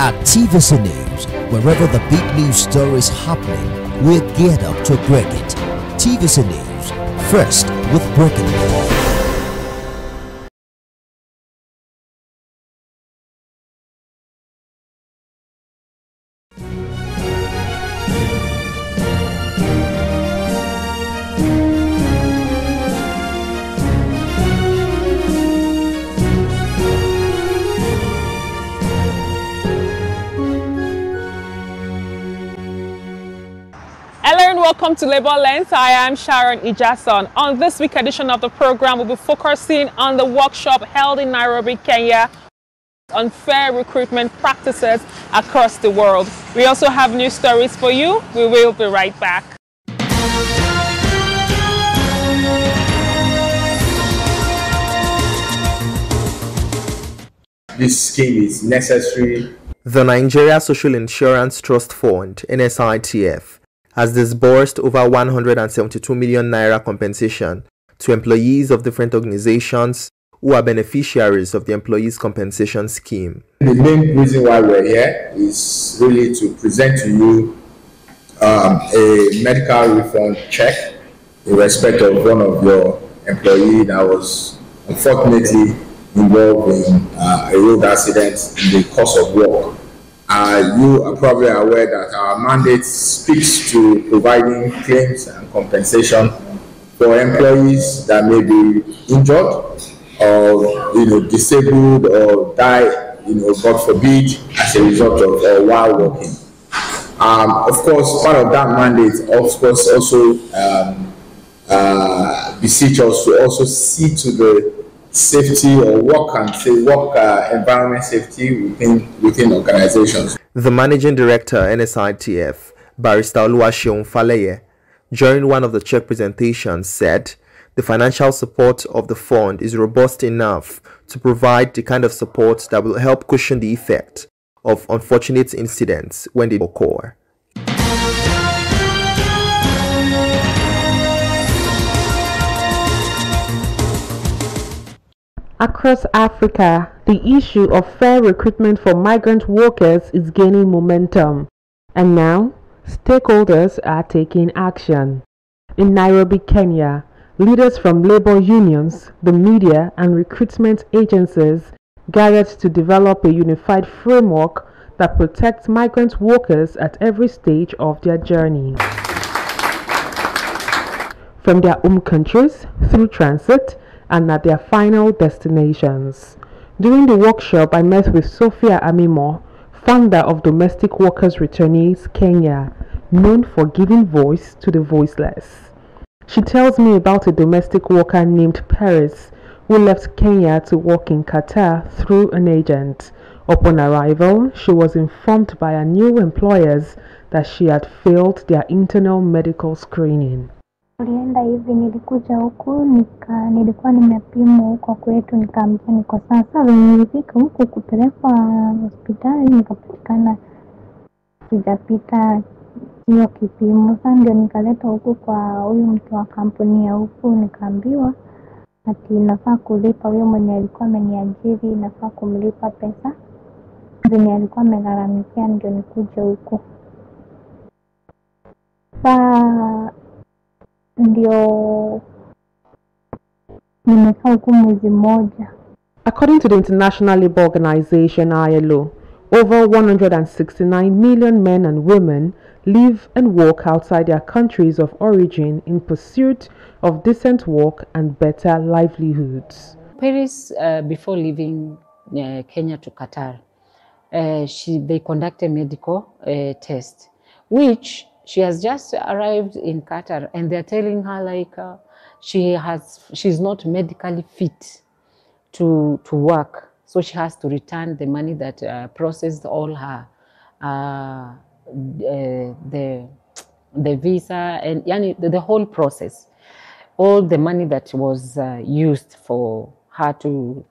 At TVC News, wherever the big news story is happening, we're geared up to break it. TVC News, first with breaking news. Hello and welcome to Labor Lens. I am Sharon Ijason. On this week edition of the program, we'll be focusing on the workshop held in Nairobi, Kenya on fair recruitment practices across the world. We also have news stories for you. We will be right back. This scheme is necessary. The Nigeria Social Insurance Trust Fund, NSITF, has disbursed over 172 million naira compensation to employees of different organizations who are beneficiaries of the Employees Compensation Scheme. The main reason why we're here is really to present to you a medical refund check in respect of one of your employees that was unfortunately involved in a road accident in the course of work. You are probably aware that our mandate speaks to providing claims and compensation for employees that may be injured or disabled or die, God forbid, as a result of while working. Of course, part of that mandate, of course, also beseech us to also see to the safety or work environment safety within organizations. The Managing Director, NSITF, Barrister Oluwaseun Faleye, during one of the check presentations said the financial support of the fund is robust enough to provide the kind of support that will help cushion the effect of unfortunate incidents when they occur. Across Africa, the issue of fair recruitment for migrant workers is gaining momentum, and now stakeholders are taking action. In Nairobi, Kenya, leaders from labor unions, the media, and recruitment agencies gathered to develop a unified framework that protects migrant workers at every stage of their journey. From their home countries, through transit, and at their final destinations. During the workshop, I met with Sophia Amimo, founder of Domestic Workers Returnees Kenya, known for giving voice to the voiceless. She tells me about a domestic worker named Paris who left Kenya to work in Qatar through an agent. Upon arrival, she was informed by her new employers that she had failed their internal medical screening. Nilienda hivi, nilikuja huku nilikuwa nimepimwa huko kwetu, nikaambiwa niko sawa. Sasa nilifika huku kupelekwa hospitali, nikapatikana sijapita hiyo kipimo. Sasa ndio nikaletwa huku kwa huyu mtu wa kampuni ya huku, nikaambiwa ati nafaa kulipa huyo mwenye alikuwa ameniajiri, nafaa kumlipa pesa zenye alikuwa amegharamikia ndio nikuje huku. According to the International Labour Organization ILO, over 169 million men and women live and work outside their countries of origin in pursuit of decent work and better livelihoods. Paris, before leaving Kenya to Qatar, they conducted a medical test, which she has just arrived in Qatar, and they're telling her she's not medically fit to work, so she has to return the money that processed all her the visa and the whole process, all the money that was used for her to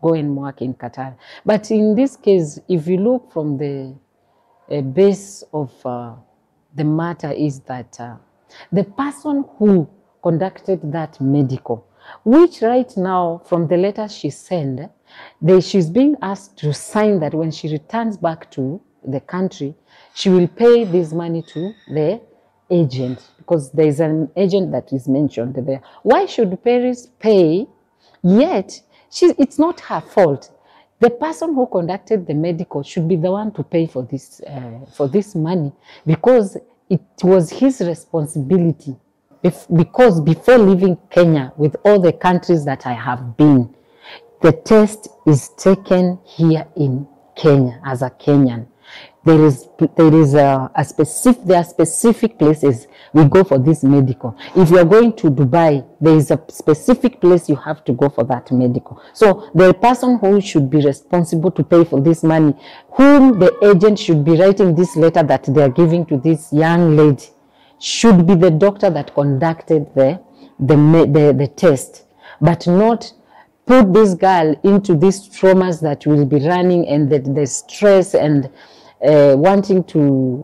go and work in Qatar. But in this case, if you look from the base of the matter is that the person who conducted that medical, which right now from the letter she sent, She's being asked to sign that when she returns back to the country, she will pay this money to the agent, because there is an agent that is mentioned there. Why should Paris pay? Yet, it's not her fault. The person who conducted the medical should be the one to pay for this money, because it was his responsibility. Because before leaving Kenya, with all the countries that I have been, the test is taken here in Kenya as a Kenyan. There are specific places we go for this medical. If you are going to Dubai, there is a specific place you have to go for that medical. So the person who should be responsible to pay for this money, whom the agent should be writing this letter that they are giving to this young lady, should be the doctor that conducted the test, but not put this girl into these traumas that will be running, and the stress and wanting to,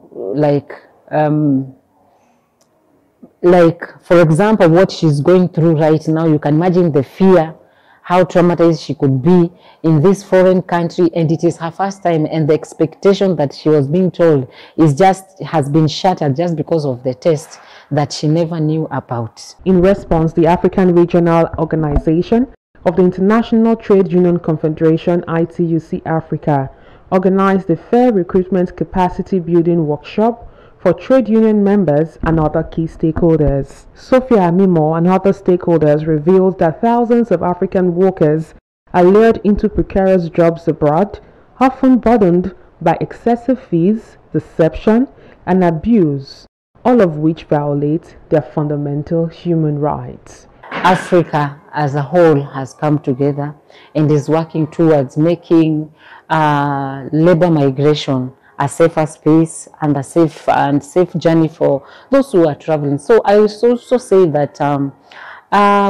for example, what she's going through right now. You can imagine the fear, how traumatized she could be in this foreign country, and it is her first time, and the expectation that she was being told has been shattered just because of the test that she never knew about. In response, the African Regional Organization of the International Trade Union Confederation, ITUC Africa, organized a fair recruitment capacity building workshop for trade union members and other key stakeholders. Sophia Amimo and other stakeholders revealed that thousands of African workers are lured into precarious jobs abroad, often burdened by excessive fees, deception, and abuse, all of which violate their fundamental human rights. Africa as a whole has come together and is working towards making labor migration a safer space and a safe journey for those who are traveling. So I will also say that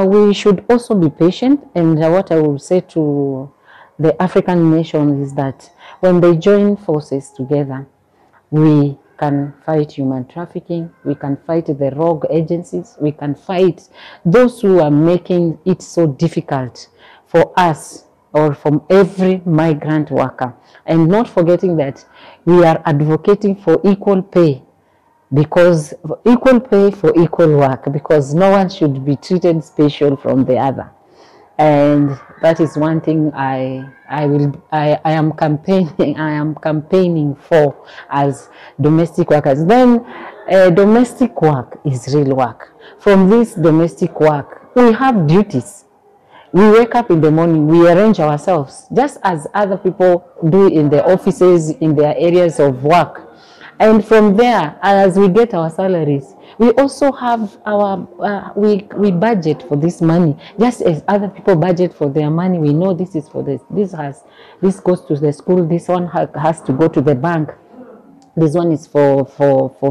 we should also be patient, and what I will say to the African nations is that when they join forces together, we can fight human trafficking, we can fight the rogue agencies, we can fight those who are making it so difficult for us or from every migrant worker. And not forgetting that we are advocating for equal pay, because equal pay for equal work, because no one should be treated special from the other. And that is one thing I am campaigning for as domestic workers. Then domestic work is real work. From this domestic work, we have duties. We wake up in the morning, we arrange ourselves, just as other people do in the offices, in their areas of work. And from there, as we get our salaries, we also have our, we budget for this money. Just as other people budget for their money, we know this is for this. This goes to the school, this one has to go to the bank. This one is for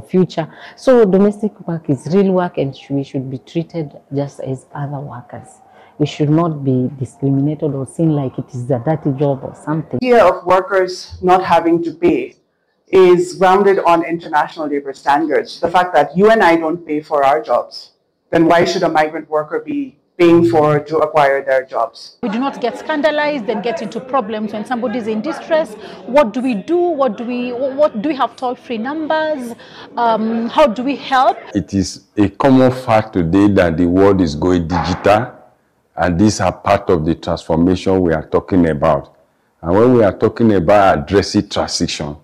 future. So domestic work is real work, and we should be treated just as other workers. We should not be discriminated or seen like it is a dirty job or something. The idea of workers not having to pay is grounded on international labor standards. The fact that you and I don't pay for our jobs, then why should a migrant worker be paying to acquire their jobs? We do not get scandalized and get into problems when somebody is in distress. What do we do? What do we have toll-free numbers? How do we help? It is a common fact today that the world is going digital, and these are part of the transformation we are talking about. And when we are talking about addressing transition,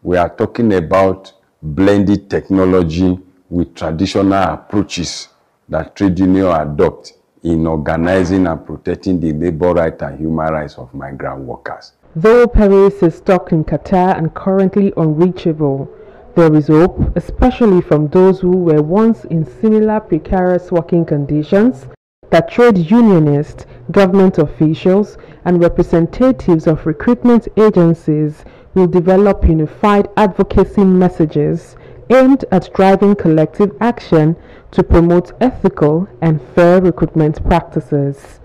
we are talking about blended technology with traditional approaches that trade unions adopt in organizing and protecting the labor rights and human rights of migrant workers. Though Paris is stuck in Qatar and currently unreachable, there is hope, especially from those who were once in similar precarious working conditions, that trade unionists, government officials, and representatives of recruitment agencies will develop unified advocacy messages aimed at driving collective action to promote ethical and fair recruitment practices.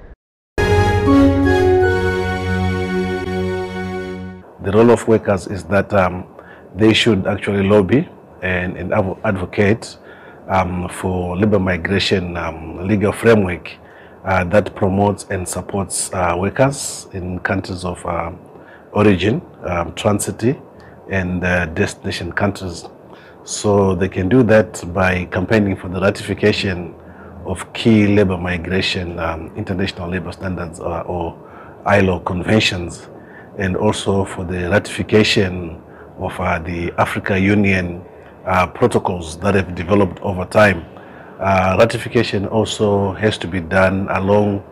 The role of workers is that they should actually lobby and advocate for labor migration legal framework that promotes and supports workers in countries of origin, transit, and destination countries. So they can do that by campaigning for the ratification of key labor migration international labor standards or ILO conventions, and also for the ratification of the Africa Union protocols that have developed over time. Ratification also has to be done along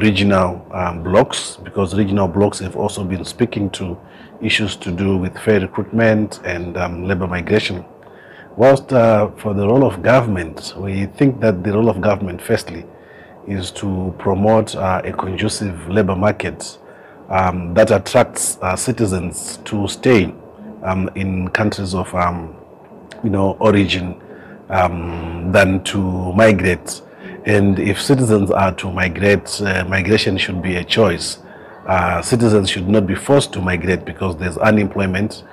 regional blocks, because regional blocks have also been speaking to issues to do with fair recruitment and labor migration. Whilst for the role of government, we think that the role of government firstly is to promote a conducive labor market that attracts citizens to stay in countries of origin than to migrate. And if citizens are to migrate, migration should be a choice. Citizens should not be forced to migrate because there's unemployment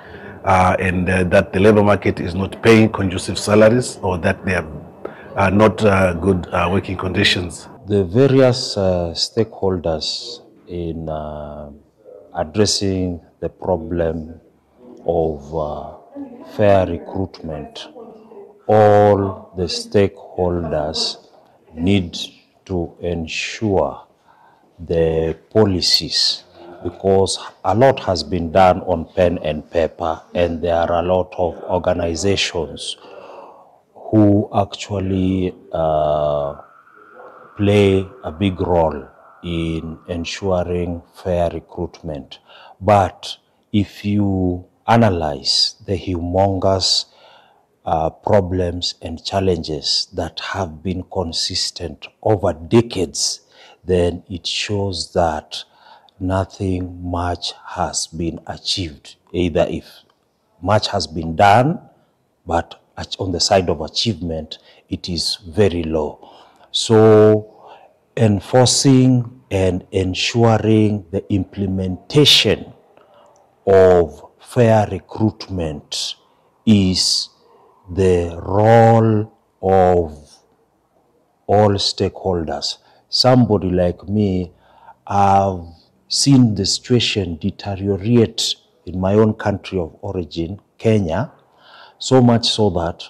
and that the labor market is not paying conducive salaries, or that there are not good working conditions. The various stakeholders in addressing the problem of fair recruitment, all the stakeholders need to ensure the policies, because a lot has been done on pen and paper, and there are a lot of organizations who actually play a big role in ensuring fair recruitment. But if you analyze the humongous problems and challenges that have been consistent over decades, then it shows that nothing much has been achieved. Either if much has been done, but on the side of achievement, it is very low. So enforcing and ensuring the implementation of fair recruitment is the role of all stakeholders. Somebody like me, I've seen the situation deteriorate in my own country of origin, Kenya, so much so that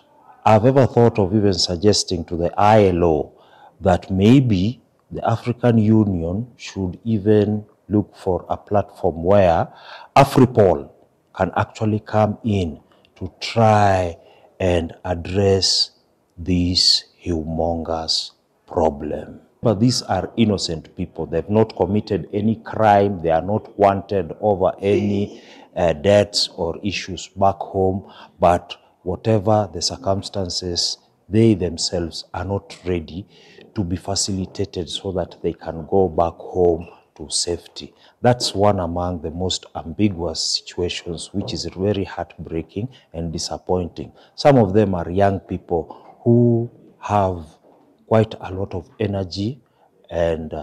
I've ever thought of even suggesting to the ILO that maybe the African Union should even look for a platform where AfriPol can actually come in to try and address this humongous problem. But these are innocent people. They've not committed any crime. They are not wanted over any debts or issues back home. But whatever the circumstances, they themselves are not ready to be facilitated so that they can go back home to safety. That's one among the most ambiguous situations, which is very heartbreaking and disappointing. Some of them are young people who have quite a lot of energy and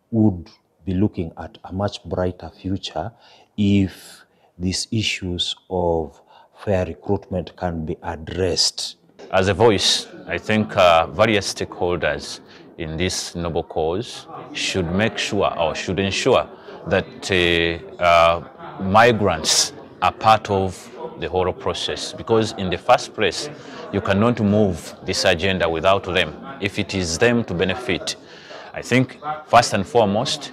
would be looking at a much brighter future if these issues of fair recruitment can be addressed. As a voice, I think various stakeholders in this noble cause should make sure, or should ensure, that migrants are part of the whole process, because in the first place, you cannot move this agenda without them. If it is them to benefit, I think first and foremost,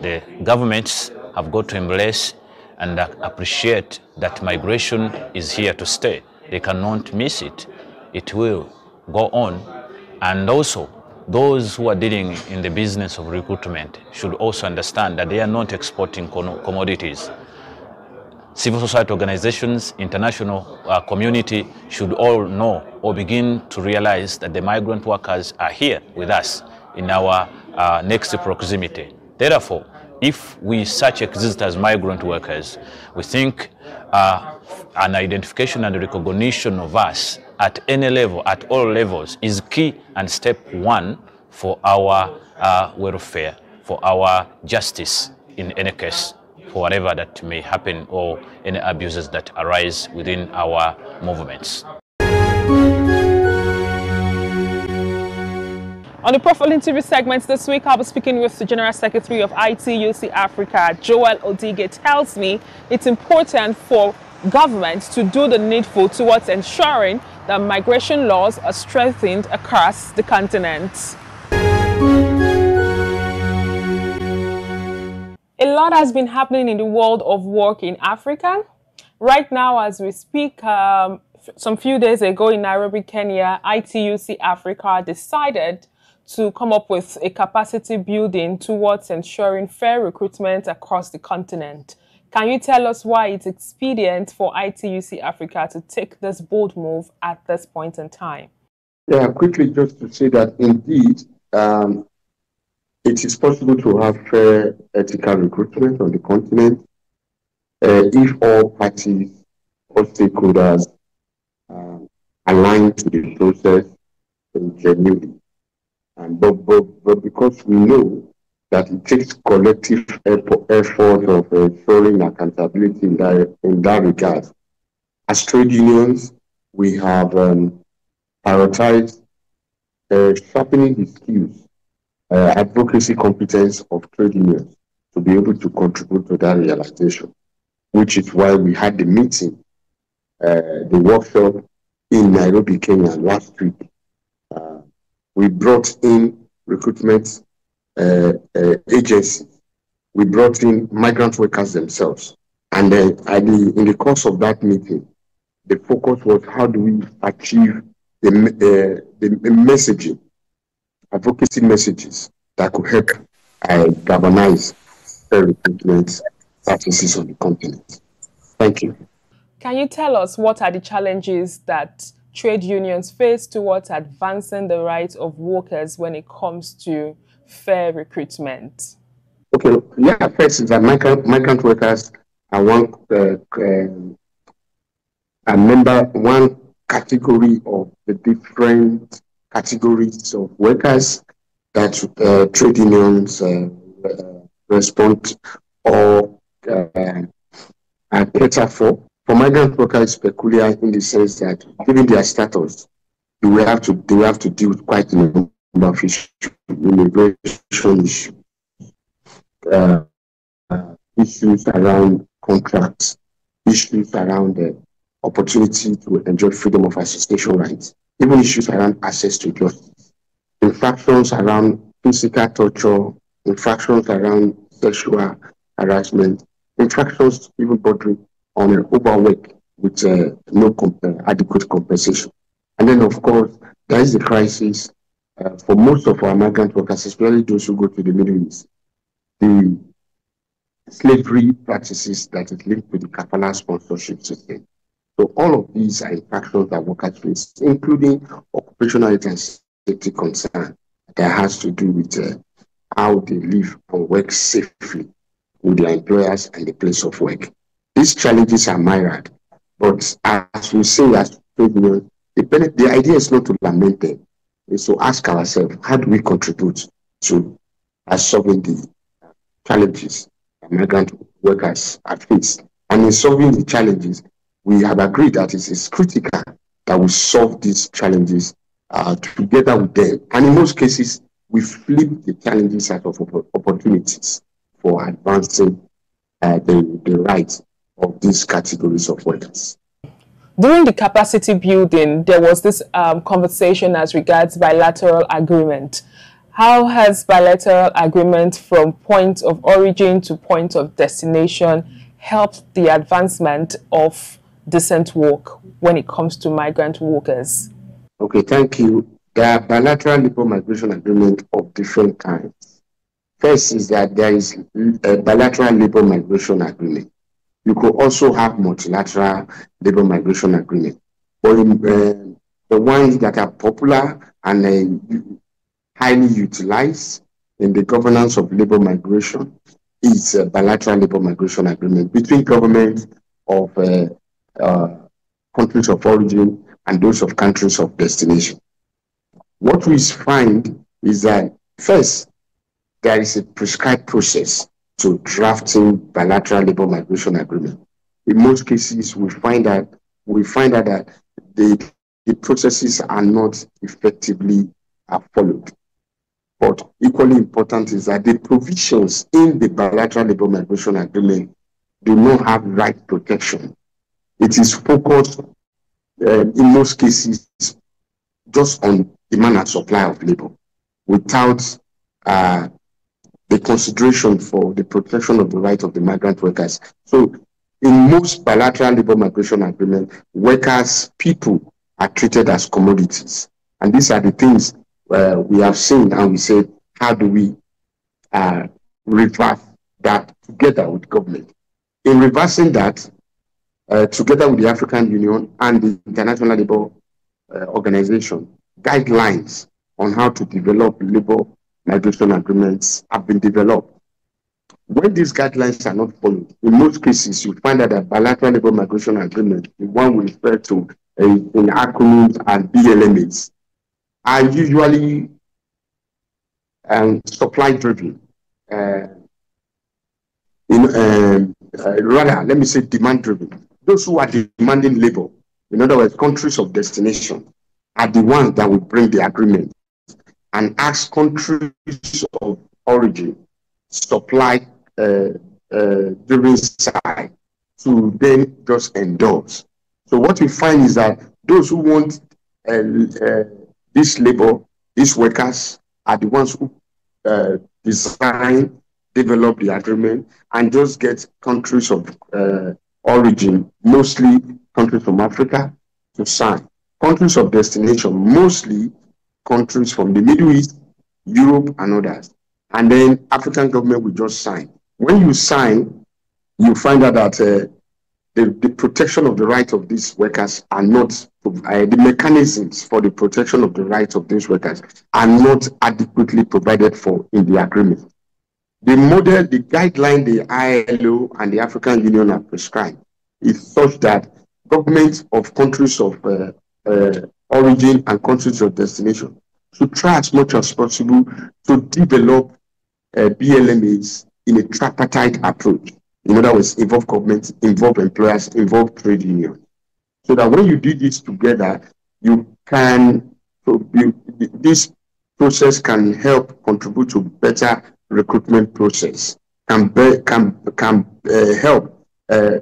the governments have got to embrace and appreciate that migration is here to stay. They cannot miss it. It will go on. And also, those who are dealing in the business of recruitment should also understand that they are not exporting commodities. Civil society organizations, international community should all know or begin to realize that the migrant workers are here with us in our next proximity. Therefore, if we such exist as migrant workers, we think an identification and recognition of us at any level, at all levels, is key and step one for our welfare, for our justice in any case, for whatever that may happen or any abuses that arise within our movements. On the Profiling TV segment this week, I'll be speaking with the General Secretary of ITUC Africa, Joel Odige. Tells me it's important for government to do the needful towards ensuring that migration laws are strengthened across the continent. A lot has been happening in the world of work in Africa. Right now, as we speak, some few days ago in Nairobi, Kenya, ITUC Africa decided to come up with a capacity building towards ensuring fair recruitment across the continent. Can you tell us why it's expedient for ITUC Africa to take this bold move at this point in time? Yeah, quickly just to say that indeed, it is possible to have fair ethical recruitment on the continent if all parties or stakeholders align to the process genuinely. But because we know that it takes collective effort of ensuring accountability in that regard, as trade unions, we have prioritized sharpening the skills, advocacy competence of trade unions to be able to contribute to that realization, which is why we had the meeting, the workshop in Nairobi, Kenya last week. We brought in recruitment agencies. We brought in migrant workers themselves. And then in the course of that meeting, the focus was how do we achieve the messaging, advocacy messages that could help galvanize fair recruitment practices on the continent. Thank you. Can you tell us what are the challenges that trade unions face towards advancing the rights of workers when it comes to fair recruitment? Okay, yeah, first is that migrant workers are one category of the different categories of workers that trade unions respond or cater for. For migrant workers, it's peculiar in the sense that, given their status, they will have to deal with quite a number of issues, immigration issues, issues around contracts, issues around the opportunity to enjoy freedom of association rights, even issues around access to justice, infractions around physical torture, infractions around sexual harassment, infractions even bordering on overwork with no adequate compensation. And then, of course, there is the crisis for most of our migrant workers, especially those who go to the Middle East, the slavery practices that is linked to the kafala sponsorship system. So all of these are infractions that workers face, including occupational health and safety concern that has to do with how they live and work safely with their employers and the place of work. These challenges are myriad, but as we say, as trade unions, the idea is not to lament them. It's to ask ourselves, how do we contribute to solving the challenges that migrant workers are faced? And in solving the challenges, we have agreed that it is critical that we solve these challenges together with them. And in most cases, we flip the challenges out of opportunities for advancing the rights of these categories of workers. During the capacity building, there was this conversation as regards bilateral agreement. How has bilateral agreement from point of origin to point of destination helped the advancement of decent work when it comes to migrant workers? Okay, thank you. There are bilateral labor migration agreements of different kinds. First is that there is a bilateral labor migration agreement. You could also have multilateral labor migration agreement. But the ones that are popular and highly utilized in the governance of labor migration is a bilateral labor migration agreement between governments of countries of origin and those of countries of destination. What we find is that, first, there is a prescribed process to drafting bilateral labor migration agreement. In most cases, we find out that the processes are not effectively followed. But equally important is that the provisions in the bilateral labor migration agreement do not have right protection. It is focused in most cases just on demand and supply of labor without the consideration for the protection of the right of the migrant workers. So in most bilateral labor migration agreements, workers, people are treated as commodities. And these are the things we have seen, and we said, how do we reverse that together with government? In reversing that, together with the African Union and the International Labour Organization, guidelines on how to develop labor migration agreements have been developed. When these guidelines are not followed, in most cases, you find that a bilateral labor migration agreement, the one we refer to in acronyms and BLMAs, are usually supply-driven. Rather, let me say demand-driven. Those who are demanding labor, in other words, countries of destination, are the ones that will bring the agreement and ask countries of origin, supply driven side, to then just endorse. So what we find is that those who want this labor, these workers, are the ones who design, develop the agreement, and just get countries of origin, mostly countries from Africa, to sign. Countries of destination, mostly countries from the Middle East, Europe, and others. And then African government will just sign. When you sign, you find out that the protection of the rights of these workers are not, the mechanisms for the protection of the rights of these workers are not adequately provided for in the agreement. The model, the guideline the ILO and the African Union have prescribed is such that governments of countries of origin and countries of destination should try as much as possible to develop BLMAs in a tripartite approach. In other words, involve governments, involve employers, involve trade unions. So that when you do this together, you can, this process can help contribute to better recruitment process, can help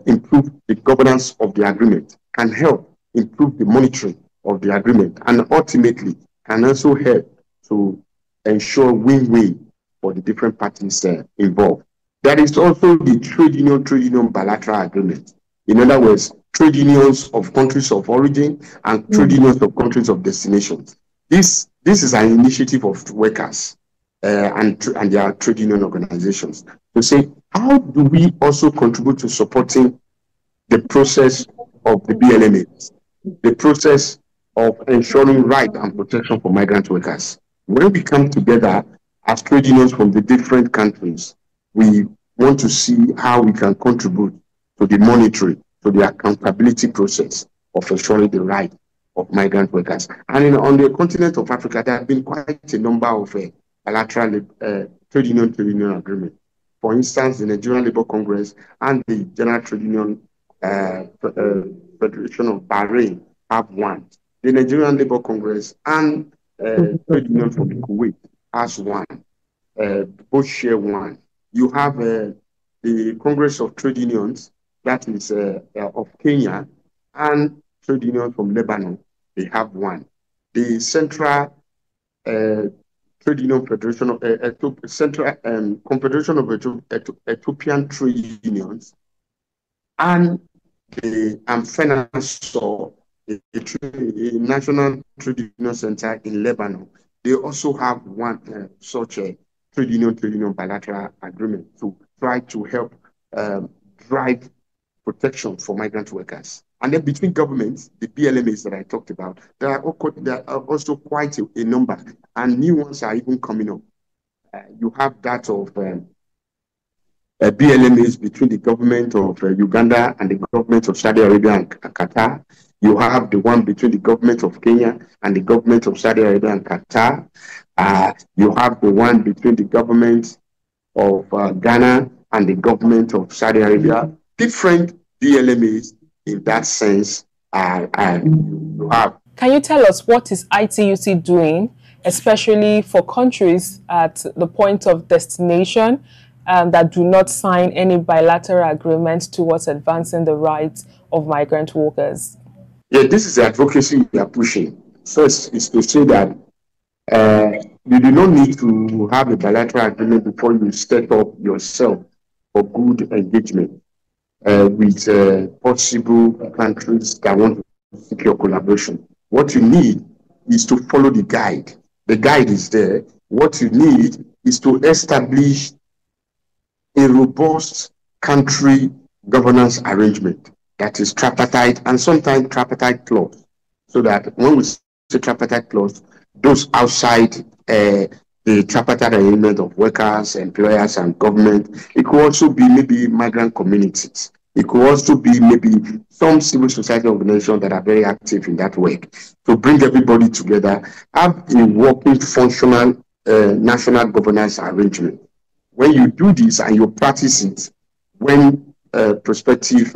improve the governance of the agreement, can help improve the monitoring of the agreement, and ultimately can also help to ensure win-win for the different parties involved. There is also the trade union bilateral agreement. In other words, trade unions of countries of origin and trade unions of countries of destinations. This is an initiative of workers and their trade union organizations to say, how do we also contribute to supporting the process of the BLMAs, the process of ensuring right and protection for migrant workers? When we come together as trade unions from the different countries, we want to see how we can contribute to the monitoring, to the accountability process of ensuring the right of migrant workers. And on the continent of Africa, there have been quite a number of bilateral trade union agreements. For instance, the Nigerian Labour Congress and the General Trade Union Federation of Bahrain have one. The Nigerian Labour Congress and Trade Union from Kuwait has one. Both share one. You have the Congress of Trade Unions, that is of Kenya, and Trade Union from Lebanon, they have one. The Central Trade Union Federation of Central Confederation of Ethiopian Trade Unions, and the FENASOR, the National Trade Union Center in Lebanon, they also have one such a trade union bilateral agreement to try to help drive protection for migrant workers. And then between governments, the BLMAs that I talked about, there are also quite a number, and new ones are even coming up. You have that of BLMAs between the government of Uganda and the government of Saudi Arabia and Qatar. You have the one between the government of Kenya and the government of Saudi Arabia and Qatar. You have the one between the government of Ghana and the government of Saudi Arabia. Different BLMAs in that sense you have. Can you tell us what is ITUC doing especially for countries at the point of destination that do not sign any bilateral agreements towards advancing the rights of migrant workers? Yeah, this is the advocacy we are pushing. First is to say that you do not need to have a bilateral agreement before you set up yourself for good engagement with possible countries that want to seek your collaboration. What you need is to follow the guide. The guide is there. What you need is to establish a robust country governance arrangement that is tripartite and sometimes tripartite clause, so that when we say tripartite clause, those outside the tripartite arrangement of workers, employers, and government, it could also be maybe migrant communities. It could also be maybe some civil society organizations that are very active in that work. To bring everybody together, have a working, functional national governance arrangement. When you do this and you practice it, when prospective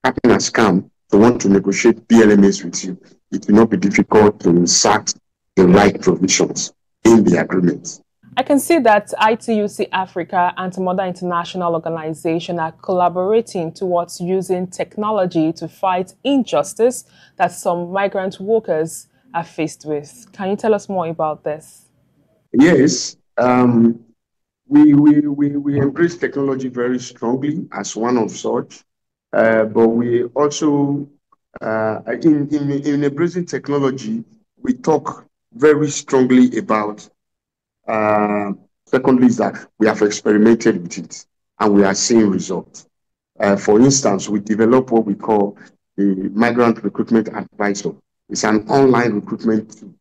partners come to want to negotiate BLMS with you, it will not be difficult to insert the right provisions in the agreement. I can see that ITUC Africa and some other international organizations are collaborating towards using technology to fight injustice that some migrant workers are faced with. Can you tell us more about this? Yes. We embrace technology very strongly as one of such, but we also, in embracing technology, we talk very strongly about, secondly, is that we have experimented with it and we are seeing results. For instance, we developed what we call the Migrant Recruitment Advisor. It's an online recruitment tool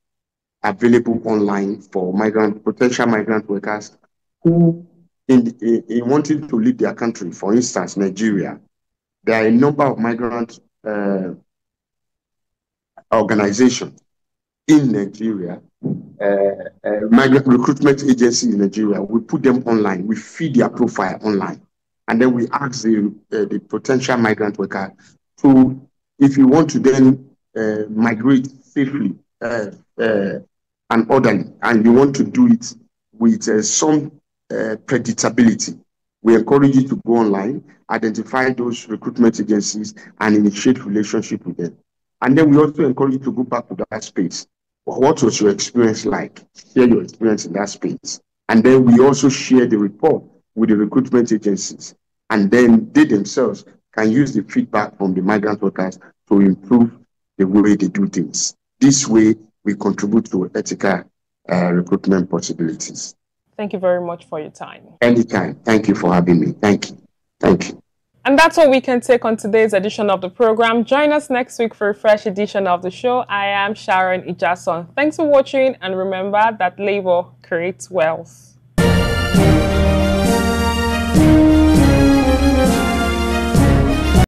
available online for potential migrant workers who, in wanting to leave their country, for instance, Nigeria. There are a number of migrant organizations in Nigeria, migrant recruitment agencies in Nigeria. We put them online, we feed their profile online, and then we ask the potential migrant worker to, if you want to then migrate safely and orderly, and you want to do it with some predictability, we encourage you to go online, identify those recruitment agencies, and initiate relationship with them. And then we also encourage you to go back to that space. What was your experience like? Share your experience in that space. And then we also share the report with the recruitment agencies. And then they themselves can use the feedback from the migrant workers to improve the way they do things. This way, we contribute to ethical recruitment possibilities. Thank you very much for your time. Anytime. Thank you for having me. Thank you. Thank you. And that's all we can take on today's edition of the program. Join us next week for a fresh edition of the show. I am Sharon Ijason. Thanks for watching, and remember that labor creates wealth.